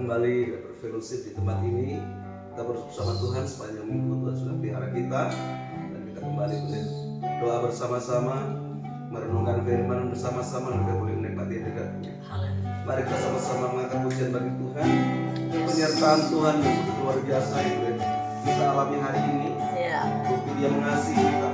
kembali berfellowship di tempat ini. Kita bersama Tuhan sepanjang minggu Tuhan sudah pelihara kita, dan kita kembali berdoa bersama-sama, merenungkan firman bersama-sama, dan kita boleh menikmati hadirat-Nya. Mari kita sama-sama mengangkat pujian bagi Tuhan. Penyertaan Tuhan yang begitu luar biasa yang kita alami hari ini. Bukti Dia mengasihi kita.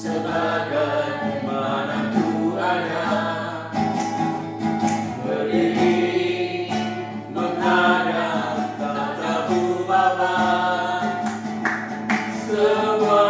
sebagaimana ku ada, berdiri menghadap tatamu Bapa. Semua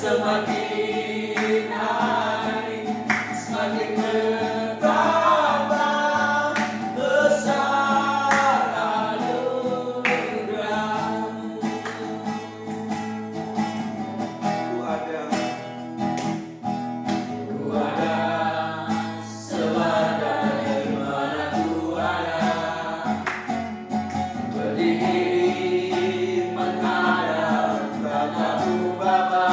semakin hari semakin bertambah besar anugerah-Mu. Ku ada sebagaimana ku ada, berdiri menghadap tatamu Bapa.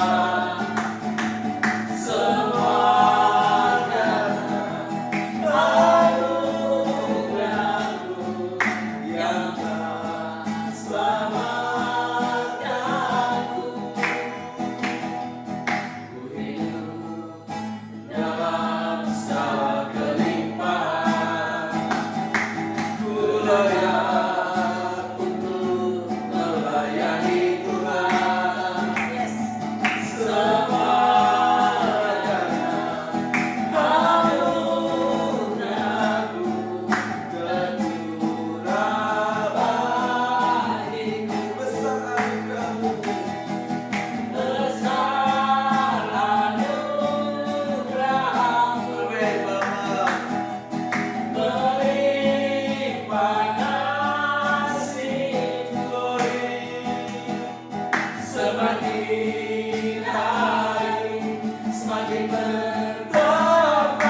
Semakin hari semakin bertambah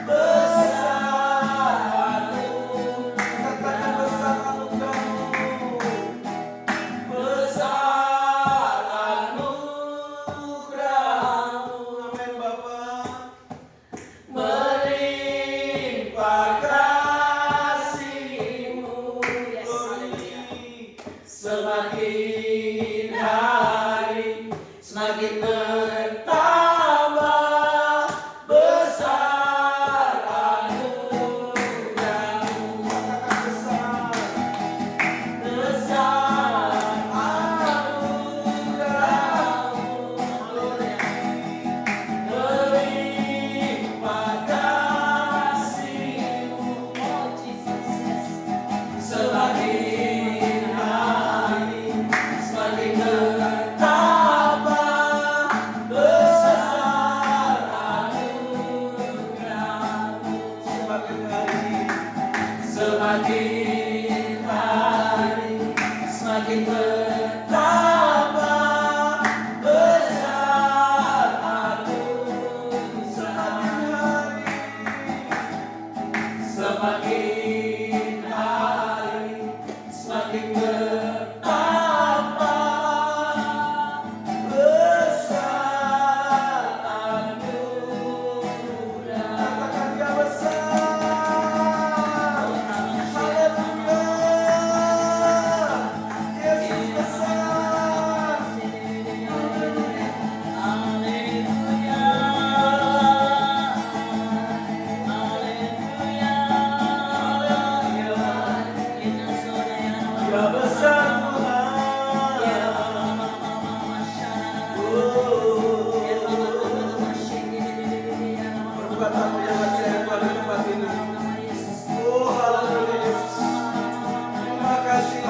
besar anugerah-Mu. Katakan besar anugerah-Mu. Besar anugerah-Mu. Amin Bapa. Melimpah kasih-Mu. Semakin hari semakin bertambah besar anugerah-Mu. Besar anugerah-Mu. Melimpah kasih-Mu. Semakin hari semakin bertambah besar anugerah-Mu. Semakin hari semakin bertambah besar anugerah-Mu. Semakin hari semakin bertambah besar anugerah. Katakan Dia besar. Haleluya. Yesus besar. Haleluya. Dia besar Tuhan. Berbuka tamu yang ajaib pada tempat ini. Oh haleluya Yesus. Terima kasih.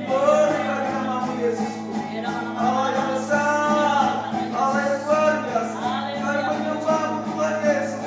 Berilah nama-Mu Yesus. Allah yang besar, Allah yang luar biasa. Kami menyembah-Mu Tuhan Yesus.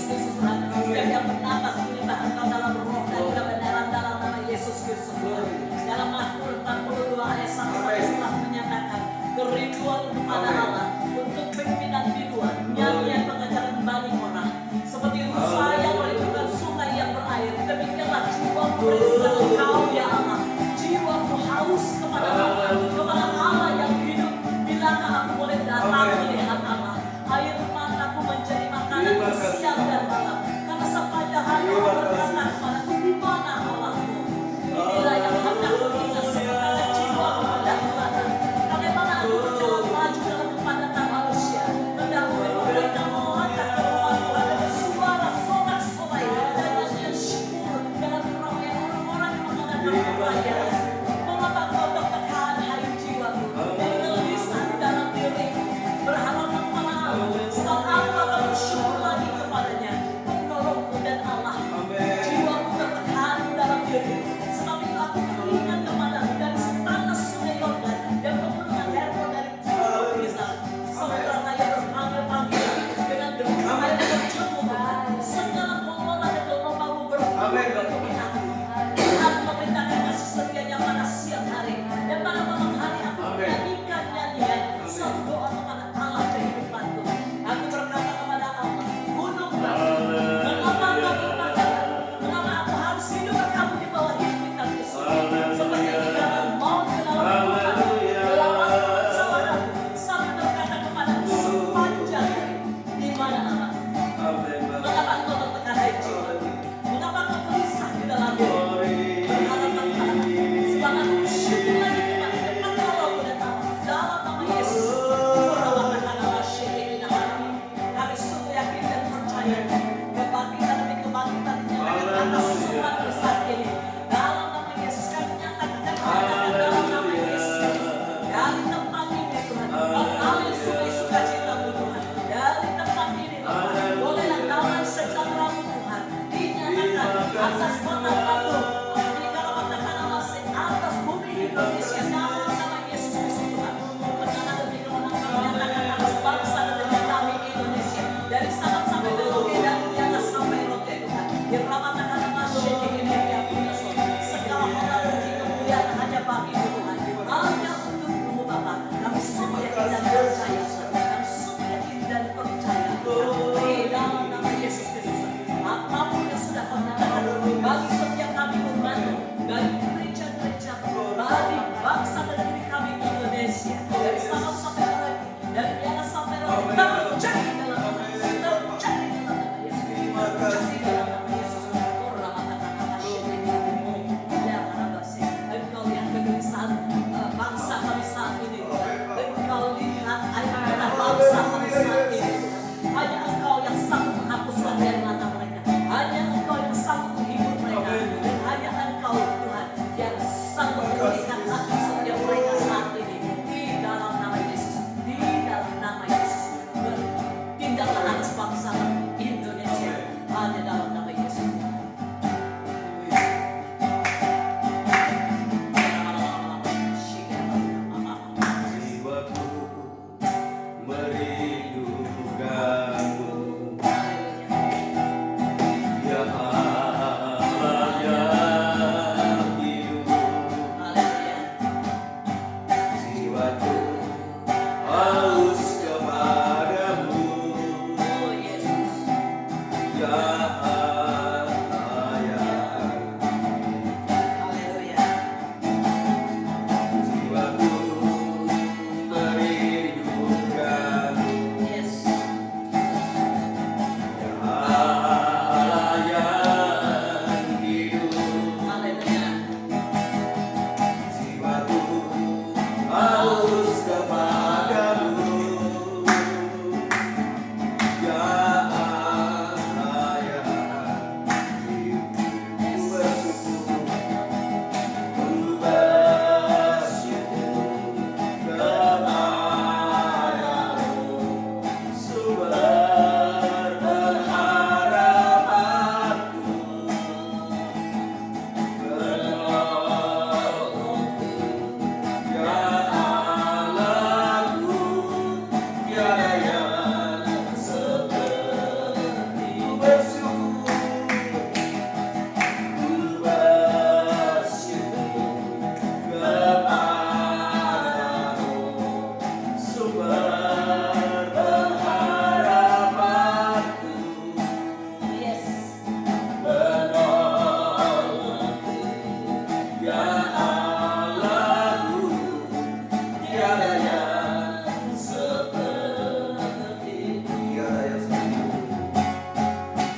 Kristus Tuhan. Setiap yang bernapas menyembah Engkau dalam roh dan kebenaran dalam nama Yesus Kristus Tuhan. Dalam Mazmur 42 ayat 1 sampai 11 menyatakan kerinduan kepada Allah untuk pimpinan biduan, nyanyian pengajaran Bani orang. Seperti rusa yang merindukan sungai yang berair, demikianlah jiwaku merindukan Engkau ya Allah. Jiwaku haus kepada Allah yang hidup. Bilakah aku boleh datang melihat Allah? Air mataku menjadi makanan siang dan malam. Karena sepanjang hari aku berkata kepadaku, di mana Allahmu? Inilah yang hendak mengingat sebenarnya jiwaku mendahulukan. Bagaimana aku berjalan maju dalam kepadatan manusia, mendahului mereka melangkah ke rumah Tuhan dengan suara sorak-sorai dan nyanyian syukur dalam keramaian orang-orang yang mengenal nama perayaan. Mengapa kau tertekan hai jiwaku dan gelisah di dalam diriku? Berharaplah kepada Allah, sebab aku akan bersyukur lagi kepadanya, penolongku dan Allah. Jiwaku tertekan dalam diriku, sebab itu aku teringat kepadamu dari tanah sungai Yordan dan pegunungan Hermon dari timur Misal. Samudra raya berpanggil-panggil dengan debu air berjemur Tuhan. Segala pengolah dan gelombangmu berpanggil aku. Tuhan memerintahkan kasih setianya pada siang hari dan pada malam hari aku menyanyikan nyanyian satu doa kepada Allah kehidupanku. Aku berkata kepada Allah, gunung batu, mengapa kau terpandang? Mengapa aku harus hidup berkamu di bawah himpitanku sendiri? Seperti ikatan maut ke dalam Tuhan, melawan saudaraku, sambil berkata kepadaku sepanjang hari, di mana Allah? Mengapa kau tertekan hai jiwaku? Mengapa kau gelisah di dalam diri? Berharaplah kepada Allah, sebab aku bersyukur lagi kepada penolongku dan Allah. Dalam nama Yesus, kami sungguh yakin dan percaya kebangkitan demi kebangkitan dinyatakan atas semua saat ini. Dalam nama Yesus kami nyatakan dan mengatakan dalam nama Yesus Kristus. Dari tempat ini Tuhan, mengalir sungai sukacitamu Tuhan. Dari tempat ini Tuhan, bolehlah damai sejahteramu Tuhan dinyatakan atas kota Batu, di Kalimantan Kanalase, atas bumi Indonesia. Dalam nama Yesus Kristus Tuhan, kebenaran demi kemenangan menyatakan atas bangsa dan negara kami Indonesia. Dari Sabang sampai Merauke dan di atas sampai Rote Tuhan. Di Kalimantan Kanalase, di Indonesia punya segala honor puji kemuliaan hanya bagi-Mu Tuhan. Hanya untuk-Mu Bapa. Kami sungguh yakin dan percaya. Kami sungguh yakin dan percaya. Di dalam nama Yesus Kristus. Apapun yang sudah Kau nyatakan bagi setiap kami umat-Mu, bagi gereja-gereja, bagi bangsa dan negeri kami Indonesia, dari Sabang sampai Merauke, dari Miangas sampai Rote, terjadi dalam nama Yesus, terjadi dalam nama Yesus, terjadi dalam nama Yesus. Engkau lihat kegelisahan bangsa kami saat ini, Engkau lihat air mata bangsa kami saat ini. Hanya Engkau yang sanggup menghapuskan air mata mereka, hanya Engkau yang sanggup menghibur mereka, dan hanya Engkau Tuhan yang sanggup memberikan hati setiap mereka saat ini. Di dalam nama Yesus, di dalam nama Yesus, bertindaklah atas bangsa Indonesia, hanya dalam nama Yesus. Jiwaku merindukanmu, ya Allah yang hidup. Jiwaku haus kepadamu, Oh Yesus, ya Allah yang haleluya. jiwaku merindukanmu, Yes. ya Allah yang hidup. Haleluya. Jiwaku haus kepadamu, ya Allah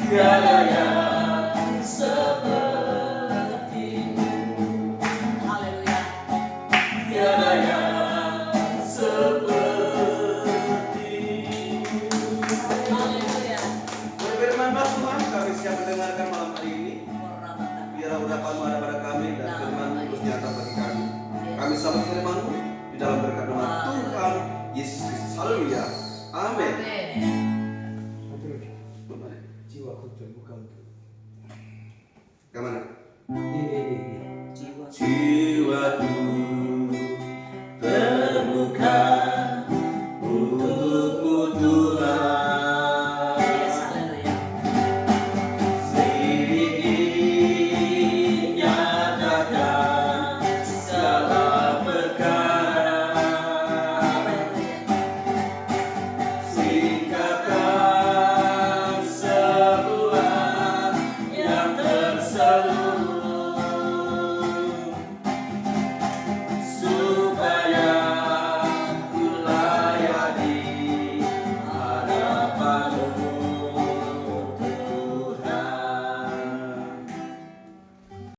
tiada yang sepertimu. Haleluya. tiada yang sepertimu. Haleluya. Berfirmanlah Tuhan, kami siap mendengarkan malam hari ini. Biarlah ucapan-Mu ada pada kami dan firman-Mu terus nyata bagi kami. Kami sambut firman-Mu di dalam berkat nama Tuhan Yesus Kristus. Haleluya. Amin. Jiwaku terbuka untuk Kemana? ini